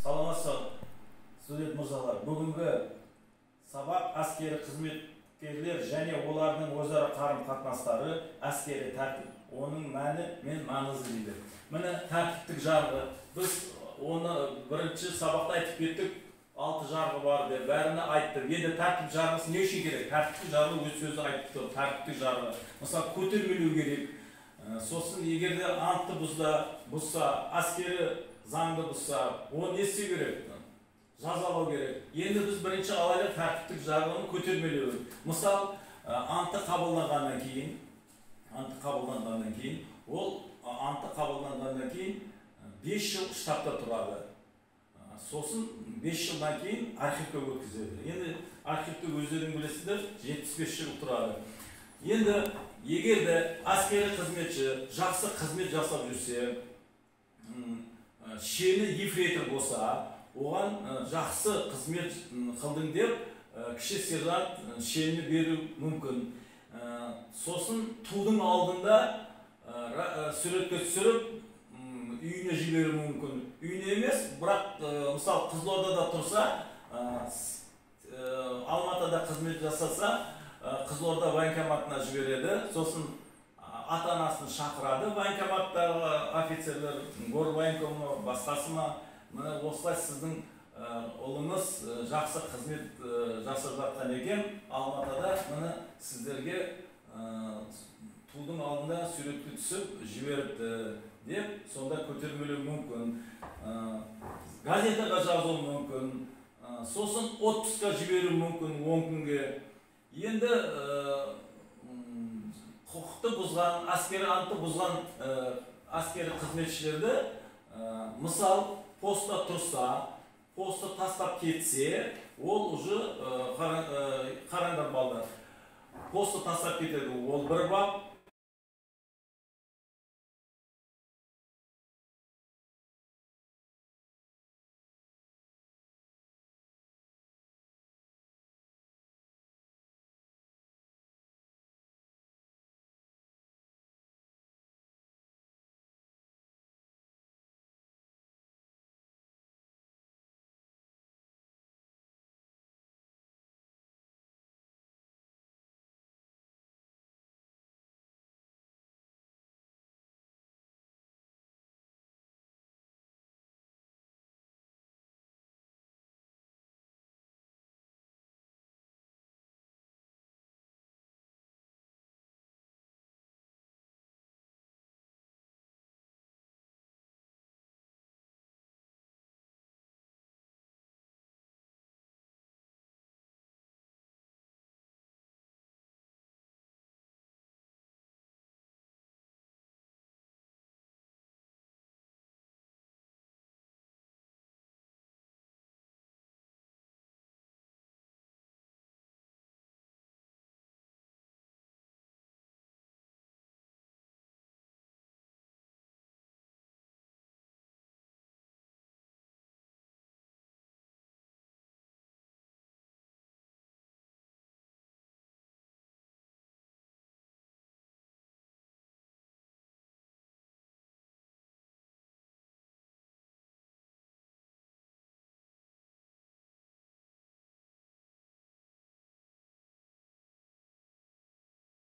Саламатсыздар, студент мырзалар. Бүгінгі сабақ әскери қызметкерлер және олардың өзара қарым-қатынастары, әскери тәртіп. Оның мәні мен маңызы дейді. Міне тәртіптік жарғы. Біз оны бірінші сабақта айтып кеттік, 6 жарғы бар деп бәріне айттық. Енді тәртіп жарғысы не үшін керек? Тәртіптік жарғы өз сөзі айтып тұр. Тәртіптік жарғы. Мысалы көтермелеу керек. Сосын егер де антты бұзса, әскери заңды бұзса, оны не істеу керек? Жазалау керек. Енді біз бірінші алайда тәртіптік жарғыны көтермелеу. Мысал, анты қабылданғаннан кейін, ол анты қабылданғаннан кейін 5 жыл штабта тұрады. Сосын 5 жылдан кейін архивке өткізеді. Енді архивте өздерің білесіздер, 75 жыл тұрады. Енді егер де әскери қызметші жақсы қызмет жасап жүрсе, шені ефрейтор болса, оған жақсы қызмет қылдың деп кіші сержант шені беру мүмкін. Сосын тудың алдында суретке түсіріп үйіне жіберу мүмкін. Үйіне емес, бірақ мысалы Қызылордада тұрса, Алматыда қызмет жасаса, Қызылорда военкоматына жібереді. Сосын ата-анасын шақырады, военкоматтағы офицерлер, гор военкомы, басқасы ма, міне осылай сіздің ұлыңыз жақсы қызмет жасап жатқан екен, Алматыда міне сіздерге тудың алдында суретке түсіп жіберіпті деп, сонда көтермелеу мүмкін. Газетаға жазу мүмкін. Сосын отпускқа жіберу мүмкін 10 күнге. Енді құқықты бұзған, әскери антты бұзған әскери қызметшілерді, мысал, постта тұрса, постты тастап кетсе, ол уже қараңдар балдар. Постты тастап кетеді, ол бір бап,